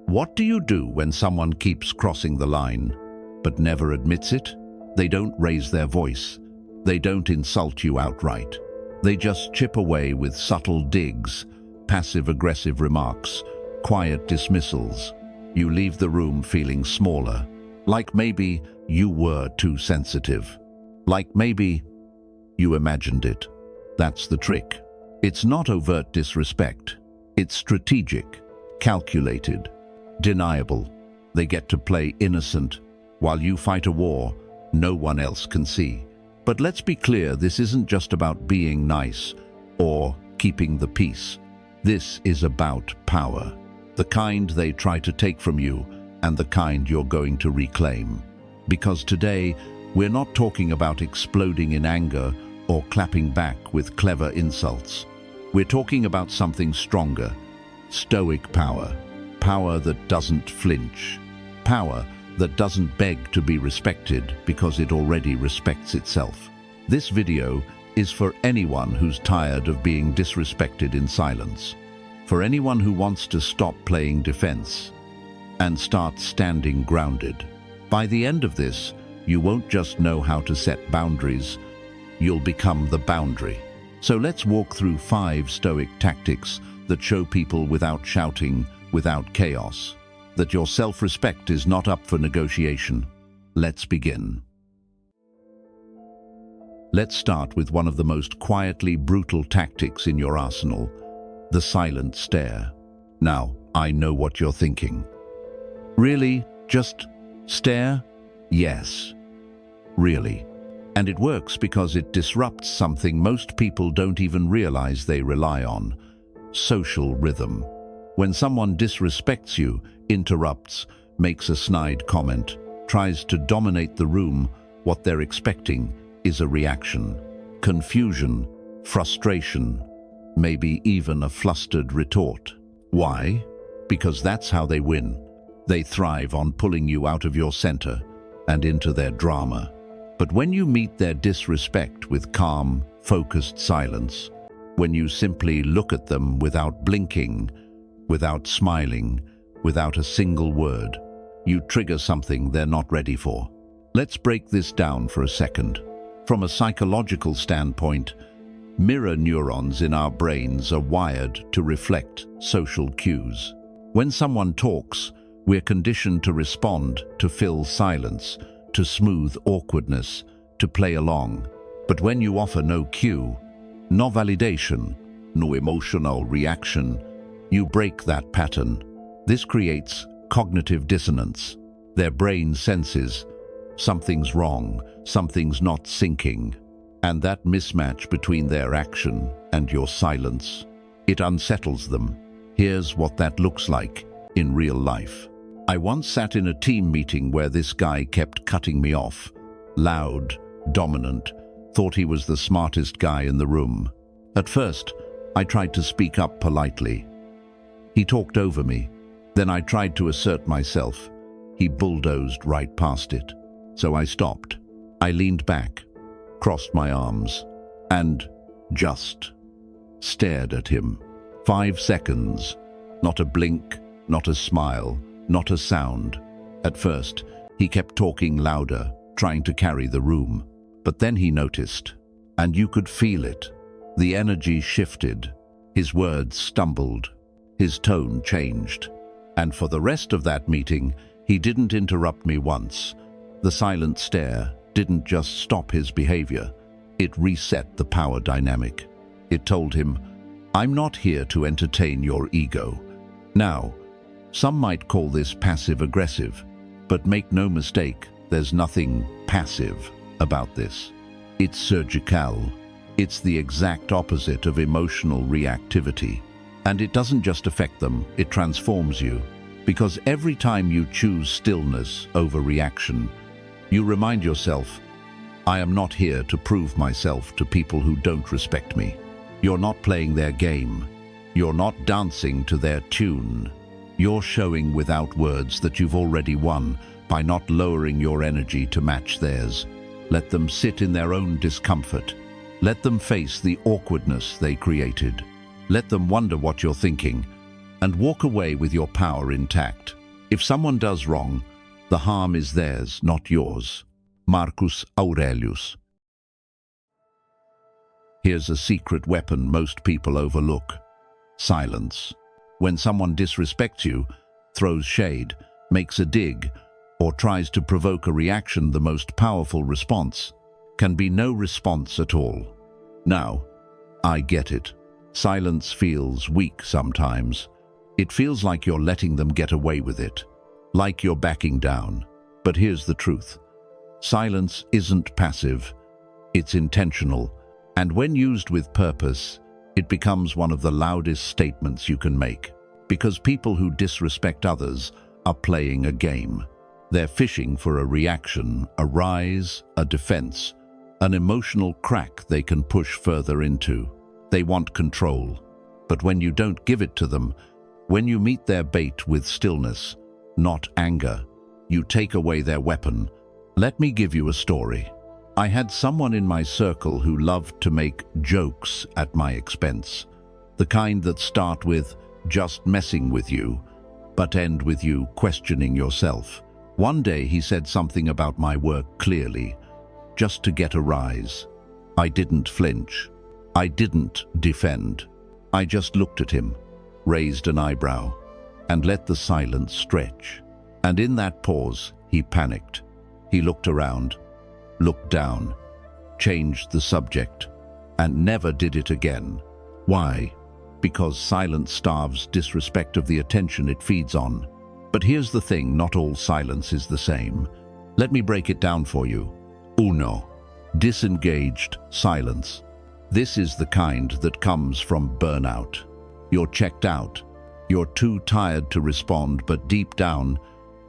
What do you do when someone keeps crossing the line, but never admits it? They don't raise their voice. They don't insult you outright. They just chip away with subtle digs, passive-aggressive remarks, quiet dismissals. You leave the room feeling smaller, like maybe you were too sensitive, like maybe you imagined it. That's the trick. It's not overt disrespect. It's strategic, calculated, deniable. They get to play innocent while you fight a war no one else can see. But let's be clear, this isn't just about being nice or keeping the peace. This is about power, the kind they try to take from you and the kind you're going to reclaim. Because today, we're not talking about exploding in anger or clapping back with clever insults. We're talking about something stronger, Stoic power, power that doesn't flinch, power that doesn't beg to be respected because it already respects itself. This video is for anyone who's tired of being disrespected in silence, for anyone who wants to stop playing defense and start standing grounded. By the end of this, you won't just know how to set boundaries, you'll become the boundary. So let's walk through 5 Stoic tactics that show people without shouting, without chaos, that your self-respect is not up for negotiation. Let's begin. Let's start with one of the most quietly brutal tactics in your arsenal, the silent stare. Now, I know what you're thinking. Really? Just stare? Yes. Really. And it works because it disrupts something most people don't even realize they rely on: social rhythm. When someone disrespects you, interrupts, makes a snide comment, tries to dominate the room, what they're expecting is a reaction. Confusion, frustration, maybe even a flustered retort. Why? Because that's how they win. They thrive on pulling you out of your center and into their drama. But when you meet their disrespect with calm, focused silence, when you simply look at them without blinking, without smiling, without a single word, you trigger something they're not ready for. Let's break this down for a second. From a psychological standpoint, mirror neurons in our brains are wired to reflect social cues. When someone talks, we're conditioned to respond, to fill silence, to smooth awkwardness, to play along. But when you offer no cue, no validation, no emotional reaction, you break that pattern. This creates cognitive dissonance. Their brain senses something's wrong, something's not syncing. And that mismatch between their action and your silence, it unsettles them. Here's what that looks like in real life. I once sat in a team meeting where this guy kept cutting me off. Loud, dominant, thought he was the smartest guy in the room. At first, I tried to speak up politely. He talked over me. Then I tried to assert myself. He bulldozed right past it. So I stopped. I leaned back, crossed my arms, and just stared at him. 5 seconds. Not a blink, not a smile, not a sound. At first, he kept talking louder, trying to carry the room. But then he noticed, and you could feel it. The energy shifted. His words stumbled. His tone changed. And for the rest of that meeting, he didn't interrupt me once. The silent stare didn't just stop his behavior. It reset the power dynamic. It told him, I'm not here to entertain your ego. Now, some might call this passive-aggressive, but make no mistake, there's nothing passive about this. It's surgical. It's the exact opposite of emotional reactivity. And it doesn't just affect them, it transforms you. Because every time you choose stillness over reaction, you remind yourself, I am not here to prove myself to people who don't respect me. You're not playing their game. You're not dancing to their tune. You're showing without words that you've already won by not lowering your energy to match theirs. Let them sit in their own discomfort. Let them face the awkwardness they created. Let them wonder what you're thinking, and walk away with your power intact. If someone does wrong, the harm is theirs, not yours. Marcus Aurelius. Here's a secret weapon most people overlook: silence. When someone disrespects you, throws shade, makes a dig, or tries to provoke a reaction, the most powerful response can be no response at all. Now, I get it. Silence feels weak sometimes. It feels like you're letting them get away with it, like you're backing down. But here's the truth. Silence isn't passive, it's intentional, and when used with purpose, it becomes one of the loudest statements you can make. Because people who disrespect others are playing a game. They're fishing for a reaction, a rise, a defense, an emotional crack they can push further into. They want control. But when you don't give it to them, when you meet their bait with stillness, not anger, you take away their weapon. Let me give you a story. I had someone in my circle who loved to make jokes at my expense. The kind that start with "just messing with you," but end with you questioning yourself. One day he said something about my work clearly, just to get a rise. I didn't flinch. I didn't defend. I just looked at him, raised an eyebrow, and let the silence stretch. And in that pause, he panicked. He looked around, looked down, changed the subject, and never did it again. Why? Because silence starves disrespect of the attention it feeds on. But here's the thing, not all silence is the same. Let me break it down for you. Uno. Disengaged silence. This is the kind that comes from burnout. You're checked out. You're too tired to respond, but deep down,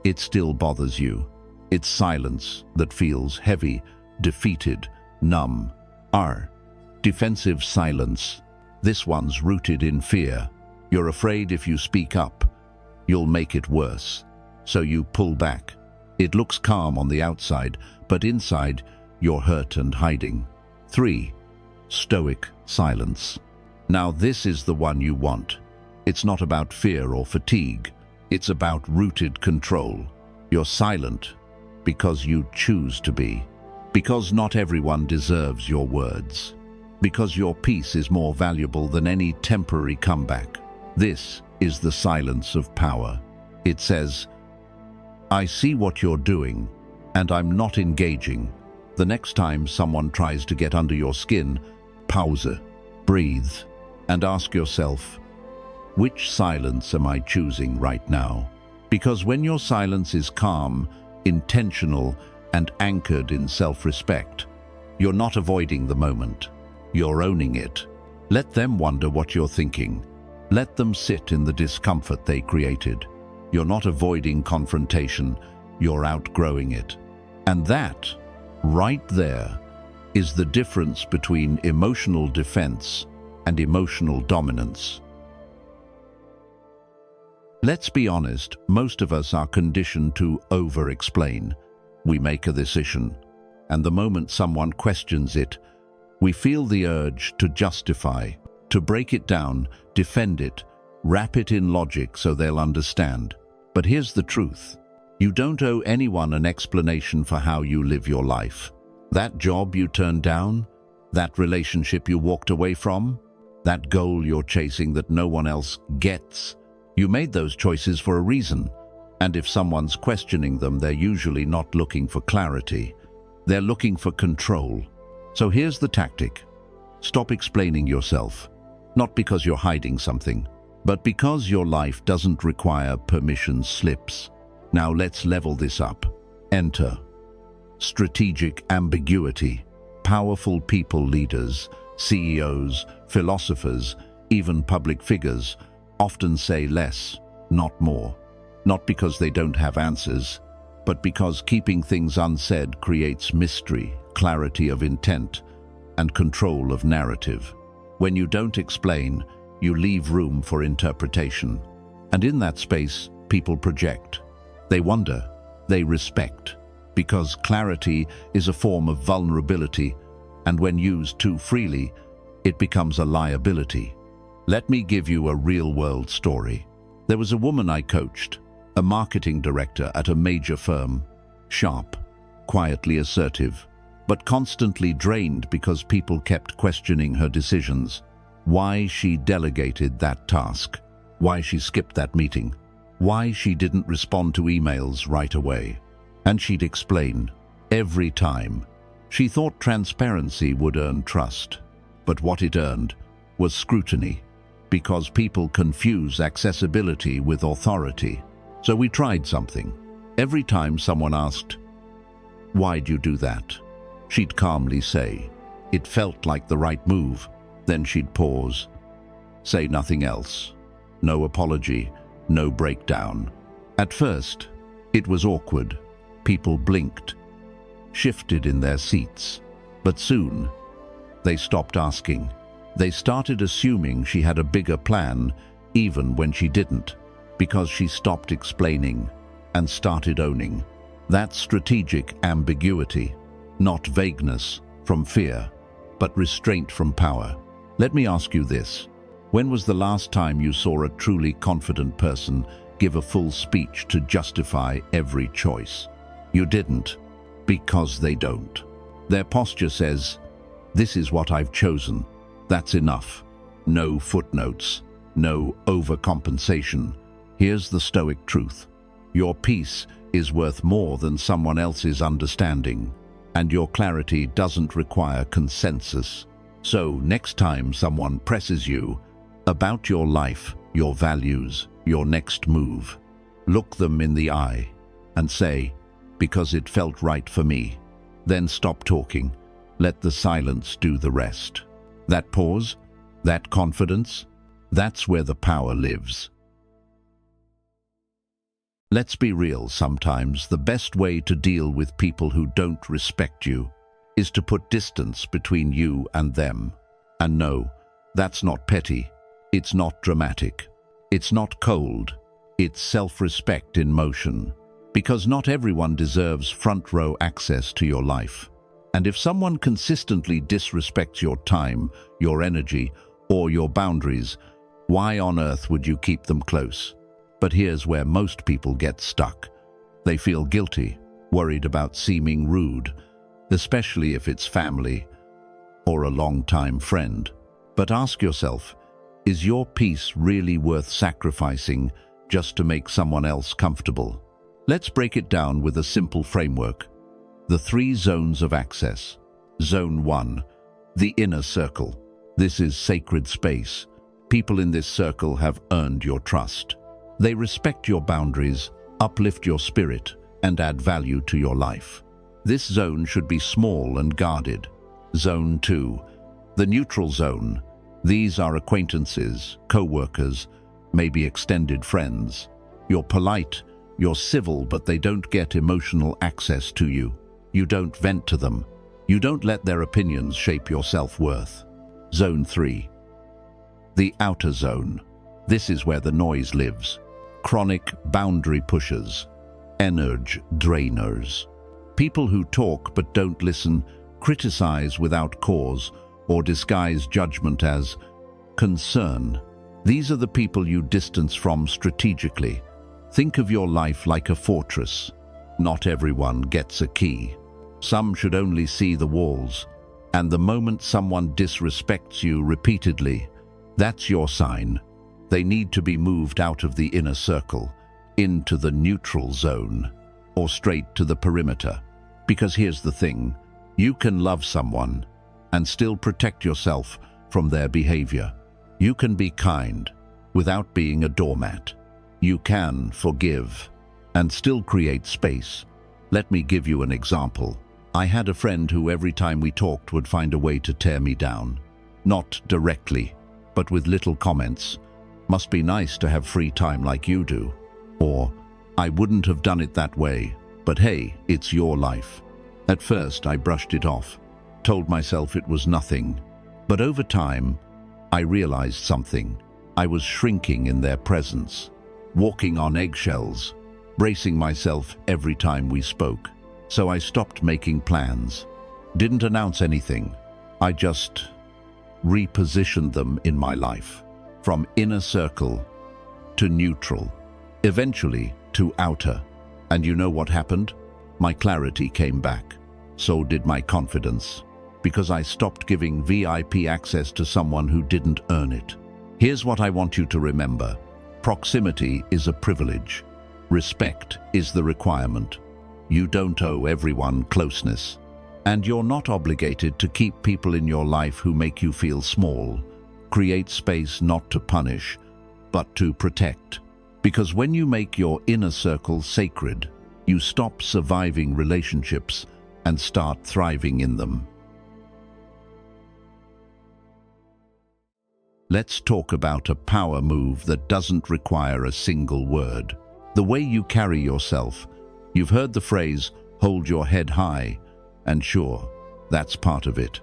it still bothers you. It's silence that feels heavy, defeated, numb. R. Defensive silence. This one's rooted in fear. You're afraid if you speak up, you'll make it worse. So you pull back. It looks calm on the outside, but inside, you're hurt and hiding. 3. Stoic silence. Now this is the one you want. It's not about fear or fatigue. It's about rooted control. You're silent because you choose to be. Because not everyone deserves your words. Because your peace is more valuable than any temporary comeback. This is the silence of power. It says, I see what you're doing, and I'm not engaging. The next time someone tries to get under your skin, pause, breathe, and ask yourself, which silence am I choosing right now? Because when your silence is calm, intentional, and anchored in self-respect, you're not avoiding the moment. You're owning it. Let them wonder what you're thinking. Let them sit in the discomfort they created. You're not avoiding confrontation, you're outgrowing it. And that, right there, is the difference between emotional defense and emotional dominance. Let's be honest, most of us are conditioned to over-explain. We make a decision, and the moment someone questions it, we feel the urge to justify, to break it down, defend it, wrap it in logic so they'll understand. But here's the truth. You don't owe anyone an explanation for how you live your life. That job you turned down, that relationship you walked away from, that goal you're chasing that no one else gets, you made those choices for a reason. And if someone's questioning them, they're usually not looking for clarity. They're looking for control. So here's the tactic. Stop explaining yourself. Not because you're hiding something, but because your life doesn't require permission slips. Now let's level this up. Enter. Strategic ambiguity. Powerful people leaders, CEOs, philosophers, even public figures, often say less, not more. Not because they don't have answers, but because keeping things unsaid creates mystery, clarity of intent, and control of narrative. When you don't explain, you leave room for interpretation. And in that space, people project. They wonder, they respect, because clarity is a form of vulnerability, and when used too freely, it becomes a liability. Let me give you a real-world story. There was a woman I coached. a marketing director at a major firm, sharp, quietly assertive, but constantly drained because people kept questioning her decisions, why she delegated that task, why she skipped that meeting, why she didn't respond to emails right away. And she'd explain, every time. She thought transparency would earn trust, but what it earned was scrutiny, because people confuse accessibility with authority. So we tried something. Every time someone asked, "Why'd you do that?" she'd calmly say, "It felt like the right move." Then she'd pause, say nothing else. No apology, no breakdown. At first, it was awkward. People blinked, shifted in their seats. But soon, they stopped asking. They started assuming she had a bigger plan, even when she didn't, because she stopped explaining and started owning. That's strategic ambiguity, not vagueness from fear, but restraint from power. Let me ask you this. When was the last time you saw a truly confident person give a full speech to justify every choice? You didn't, because they don't. Their posture says, "This is what I've chosen. That's enough." No footnotes, no overcompensation. Here's the Stoic truth. Your peace is worth more than someone else's understanding, and your clarity doesn't require consensus. So next time someone presses you about your life, your values, your next move, look them in the eye and say, "Because it felt right for me." Then stop talking. Let the silence do the rest. That pause, that confidence, that's where the power lives. Let's be real, sometimes the best way to deal with people who don't respect you is to put distance between you and them. And no, that's not petty. It's not dramatic. It's not cold. It's self-respect in motion. Because not everyone deserves front-row access to your life. And if someone consistently disrespects your time, your energy, or your boundaries, why on earth would you keep them close? But here's where most people get stuck. They feel guilty, worried about seeming rude, especially if it's family or a long-time friend. But ask yourself, is your peace really worth sacrificing just to make someone else comfortable? Let's break it down with a simple framework. The 3 zones of access. Zone 1, the inner circle. This is sacred space. People in this circle have earned your trust. They respect your boundaries, uplift your spirit, and add value to your life. This zone should be small and guarded. Zone 2, the neutral zone. These are acquaintances, co-workers, maybe extended friends. You're polite, you're civil, but they don't get emotional access to you. You don't vent to them. You don't let their opinions shape your self-worth. Zone 3, the outer zone. This is where the noise lives. Chronic boundary pushers, energy drainers. People who talk but don't listen, criticize without cause, or disguise judgment as concern. These are the people you distance from strategically. Think of your life like a fortress. Not everyone gets a key. Some should only see the walls. And the moment someone disrespects you repeatedly, that's your sign. They need to be moved out of the inner circle, into the neutral zone, or straight to the perimeter. Because here's the thing, you can love someone and still protect yourself from their behavior. You can be kind without being a doormat. You can forgive and still create space. Let me give you an example. I had a friend who every time we talked would find a way to tear me down. Not directly, but with little comments. "Must be nice to have free time like you do." Or, "I wouldn't have done it that way, but hey, it's your life." At first, I brushed it off, told myself it was nothing. But over time, I realized something. I was shrinking in their presence, walking on eggshells, bracing myself every time we spoke. So I stopped making plans, didn't announce anything. I just repositioned them in my life, from inner circle to neutral, eventually too outer. And you know what happened? My clarity came back. So did my confidence. Because I stopped giving VIP access to someone who didn't earn it. Here's what I want you to remember. Proximity is a privilege. Respect is the requirement. You don't owe everyone closeness. And you're not obligated to keep people in your life who make you feel small. Create space not to punish, but to protect. Because when you make your inner circle sacred, you stop surviving relationships and start thriving in them. Let's talk about a power move that doesn't require a single word. The way you carry yourself. You've heard the phrase, hold your head high, and sure, that's part of it.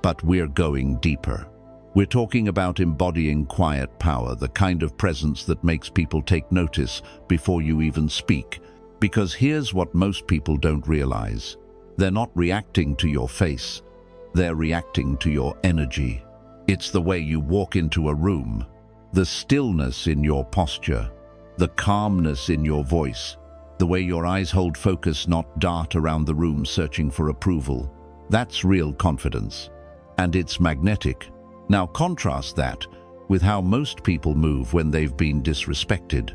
But we're going deeper. We're talking about embodying quiet power, the kind of presence that makes people take notice before you even speak. Because here's what most people don't realize. They're not reacting to your face. They're reacting to your energy. It's the way you walk into a room, the stillness in your posture, the calmness in your voice, the way your eyes hold focus, not dart around the room searching for approval. That's real confidence. And it's magnetic. Now contrast that with how most people move when they've been disrespected.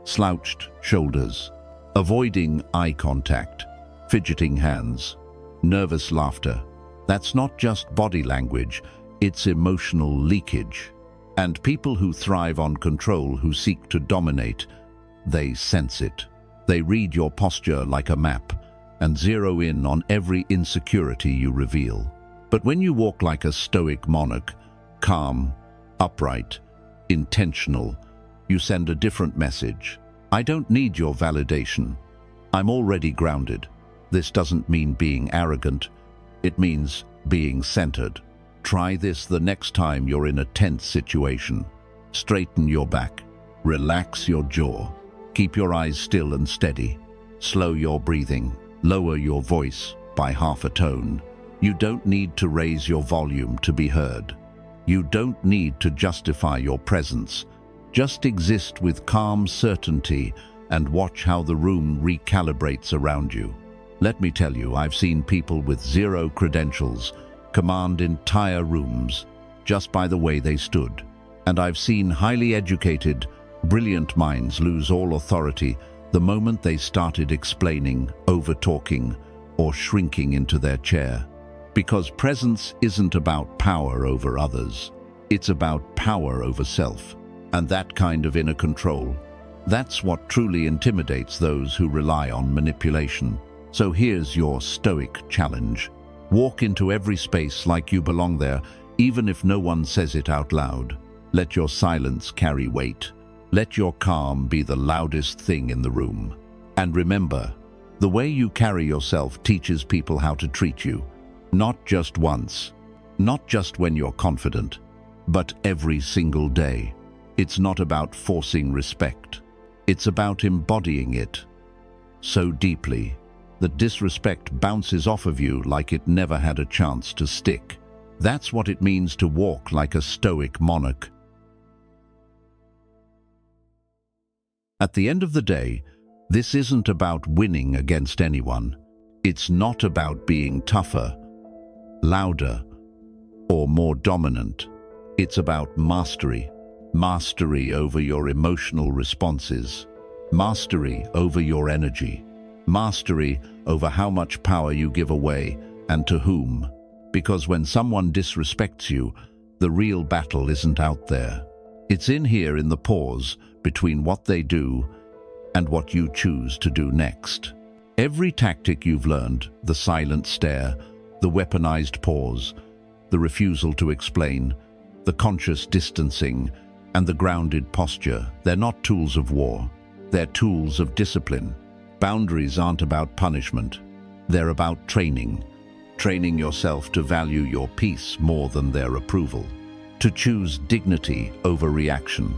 Slouched shoulders, avoiding eye contact, fidgeting hands, nervous laughter. That's not just body language, it's emotional leakage. And people who thrive on control, who seek to dominate, they sense it. They read your posture like a map and zero in on every insecurity you reveal. But when you walk like a stoic monarch, calm, upright, intentional, you send a different message. I don't need your validation. I'm already grounded. This doesn't mean being arrogant. It means being centered. Try this the next time you're in a tense situation. Straighten your back. Relax your jaw. Keep your eyes still and steady. Slow your breathing. Lower your voice by half a tone. You don't need to raise your volume to be heard. You don't need to justify your presence. Just exist with calm certainty and watch how the room recalibrates around you. Let me tell you, I've seen people with zero credentials command entire rooms just by the way they stood. And I've seen highly educated, brilliant minds lose all authority the moment they started explaining, over-talking, or shrinking into their chair. Because presence isn't about power over others. It's about power over self. And that kind of inner control, that's what truly intimidates those who rely on manipulation. So here's your stoic challenge. Walk into every space like you belong there, even if no one says it out loud. Let your silence carry weight. Let your calm be the loudest thing in the room. And remember, the way you carry yourself teaches people how to treat you. Not just once, not just when you're confident, but every single day. It's not about forcing respect. It's about embodying it so deeply that disrespect bounces off of you like it never had a chance to stick. That's what it means to walk like a stoic monarch. At the end of the day, this isn't about winning against anyone. It's not about being tougher, louder, or more dominant. It's about mastery. Mastery over your emotional responses. Mastery over your energy. Mastery over how much power you give away and to whom. Because when someone disrespects you, the real battle isn't out there. It's in here, in the pause between what they do and what you choose to do next. Every tactic you've learned, the silent stare, the weaponized pause, the refusal to explain, the conscious distancing, and the grounded posture, they're not tools of war. They're tools of discipline. Boundaries aren't about punishment. They're about training. Training yourself to value your peace more than their approval. To choose dignity over reaction.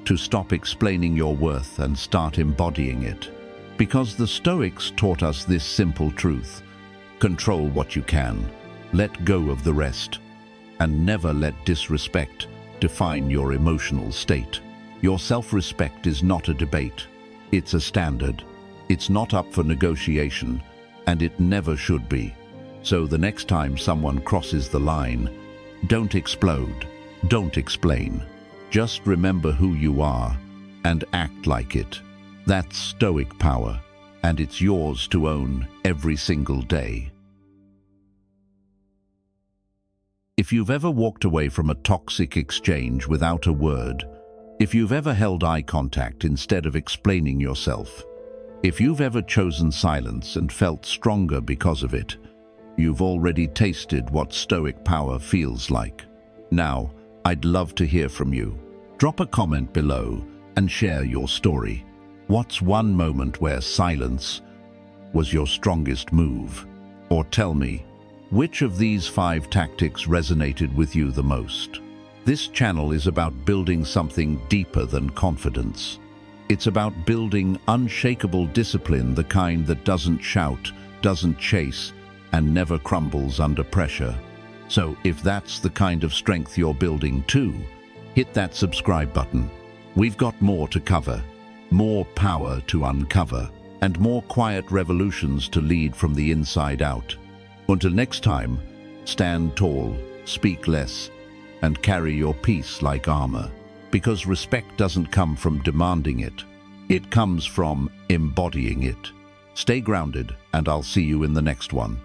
To stop explaining your worth and start embodying it. Because the Stoics taught us this simple truth. Control what you can. Let go of the rest. And never let disrespect define your emotional state. Your self-respect is not a debate. It's a standard. It's not up for negotiation, and it never should be. So the next time someone crosses the line, don't explode, don't explain. Just remember who you are and act like it. That's Stoic power, and it's yours to own every single day. If you've ever walked away from a toxic exchange without a word, if you've ever held eye contact instead of explaining yourself, if you've ever chosen silence and felt stronger because of it, you've already tasted what Stoic power feels like. Now, I'd love to hear from you. Drop a comment below and share your story. What's one moment where silence was your strongest move? Or tell me, which of these 5 tactics resonated with you the most? This channel is about building something deeper than confidence. It's about building unshakable discipline, the kind that doesn't shout, doesn't chase, and never crumbles under pressure. So if that's the kind of strength you're building too, hit that subscribe button. We've got more to cover, more power to uncover, and more quiet revolutions to lead from the inside out. Until next time, stand tall, speak less, and carry your peace like armor. Because respect doesn't come from demanding it. It comes from embodying it. Stay grounded, and I'll see you in the next one.